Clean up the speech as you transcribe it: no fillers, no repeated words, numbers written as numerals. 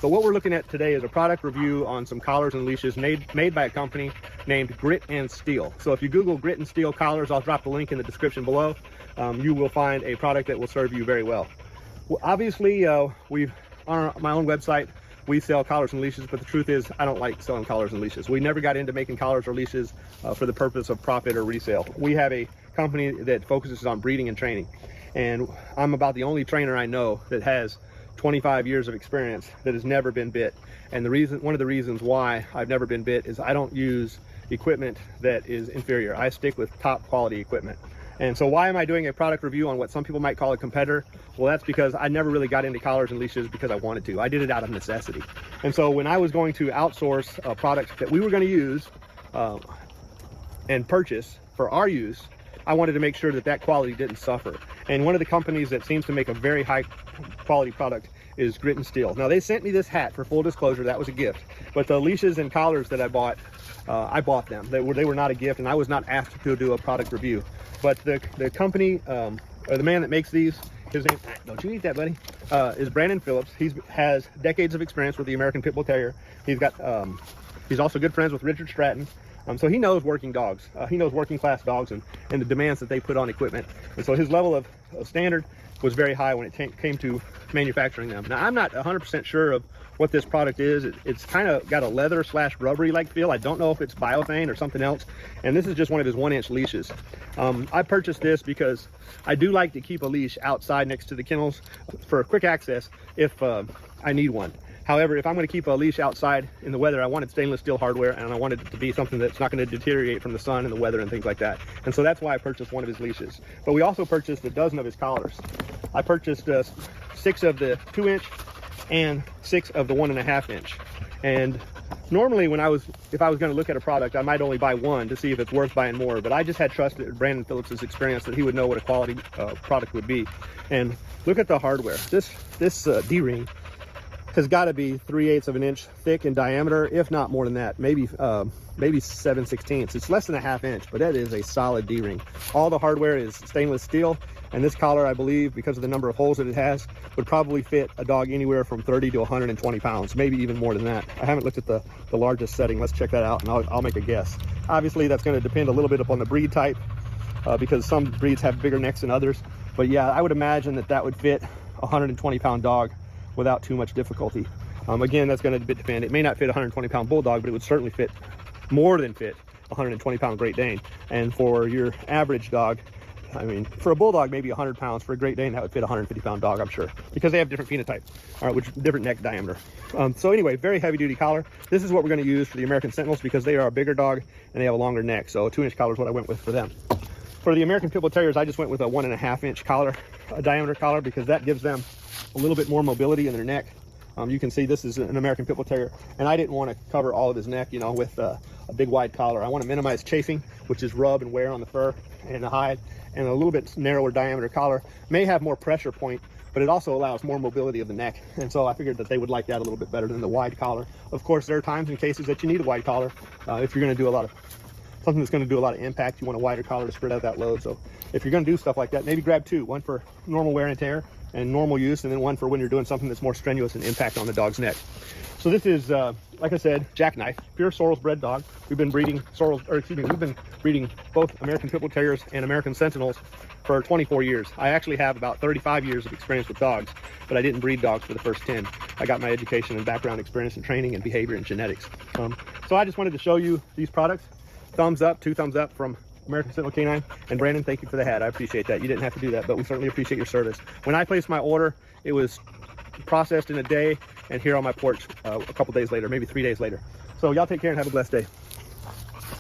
But what we're looking at today is a product review on some collars and leashes made by a company named Grit and Steel. So if you Google Grit and Steel collars, I'll drop the link in the description below. You will find a product that will serve you very well. Obviously, on my own website, we sell collars and leashes, but the truth is I don't like selling collars and leashes. We never got into making collars or leashes for the purpose of profit or resale. We have a company that focuses on breeding and training, and I'm about the only trainer I know that has 25 years of experience that has never been bit. And one of the reasons why I've never been bit is I don't use equipment that is inferior. I stick with top quality equipment. And so why am I doing a product review on what some people might call a competitor? Well, that's because I never really got into collars and leashes because I wanted to. I did it out of necessity. And so when I was going to outsource a product that we were going to use and purchase for our use, I wanted to make sure that that quality didn't suffer. And one of the companies that seems to make a very high quality product is Grit and Steel. Now, they sent me this hat, for full disclosure, that was a gift. But the leashes and collars that I bought them. They were not a gift, and I was not asked to do a product review. But the company, or the man that makes these, his name, don't you eat that, buddy, is Brandon Phillips. He has decades of experience with the American Pit Bull Terrier. He's also good friends with Richard Stratton. So he knows working dogs. He knows working class dogs and the demands that they put on equipment. And so his level of standard was very high when it came to manufacturing them. Now, I'm not 100% sure of what this product is. It's kind of got a leather / rubbery like feel. I don't know if it's biothane or something else. And this is just one of his 1-inch leashes. I purchased this because I do like to keep a leash outside next to the kennels for quick access if I need one. However, if I'm going to keep a leash outside in the weather, I wanted stainless steel hardware, and I wanted it to be something that's not going to deteriorate from the sun and the weather and things like that. And so that's why I purchased one of his leashes. But we also purchased a dozen of his collars. I purchased 6 of the 2-inch and 6 of the 1.5-inch. And normally if I was going to look at a product, I might only buy one to see if it's worth buying more. But I just had trust in Brandon Phillips' experience that he would know what a quality product would be. And look at the hardware. This D-ring has got to be 3/8 of an inch thick in diameter, if not more than that, maybe 7/16. It's less than a 1/2 inch, but that is a solid D-ring. All the hardware is stainless steel, and this collar, I believe, because of the number of holes that it has, would probably fit a dog anywhere from 30 to 120 pounds, maybe even more than that. I haven't looked at the largest setting. Let's check that out, and I'll make a guess. Obviously, that's going to depend a little bit upon the breed type, because some breeds have bigger necks than others. But yeah, I would imagine that would fit a 120-pound dog without too much difficulty. Again, that's going to depend. It may not fit a 120-pound bulldog, but it would certainly fit, more than fit, a 120-pound Great Dane. And for your average dog, I mean, for a bulldog, maybe 100 pounds. For a Great Dane, that would fit a 150-pound dog, I'm sure, because they have different phenotype, all right, which different neck diameter. So anyway, very heavy-duty collar. This is what we're going to use for the American Sentinels because they are a bigger dog and they have a longer neck. So a 2-inch collar is what I went with for them. For the American Pit Bull Terriers, I just went with a 1.5-inch collar, a diameter collar, because that gives them a little bit more mobility in their neck. You can see this is an American Pit Bull Terrier, and I didn't want to cover all of his neck, you know, with a big wide collar. I want to minimize chafing, which is rub and wear on the fur and the hide, and a little bit narrower diameter collar may have more pressure point, but it also allows more mobility of the neck. And so I figured that they would like that a little bit better than the wide collar. Of course, there are times and cases that you need a wide collar. If you're going to do something that's going to do a lot of impact, you want a wider collar to spread out that load. So if you're going to do stuff like that, maybe grab 2, one for normal wear and tear and normal use, and then one for when you're doing something that's more strenuous and impact on the dog's neck. So this is, like I said, Jackknife, pure Sorrels bred dog. We've been breeding we've been breeding both American Pit Bull Terriers and American Sentinels for 24 years. I actually have about 35 years of experience with dogs, but I didn't breed dogs for the first 10. I got my education and background experience in training and behavior and genetics. So I just wanted to show you these products. Thumbs up, 2 thumbs up from American Sentinel Canine. And Brandon, thank you for the hat. I appreciate that. You didn't have to do that, but we certainly appreciate your service. When I placed my order, it was processed in a day and here on my porch a couple days later, maybe 3 days later. So y'all take care and have a blessed day.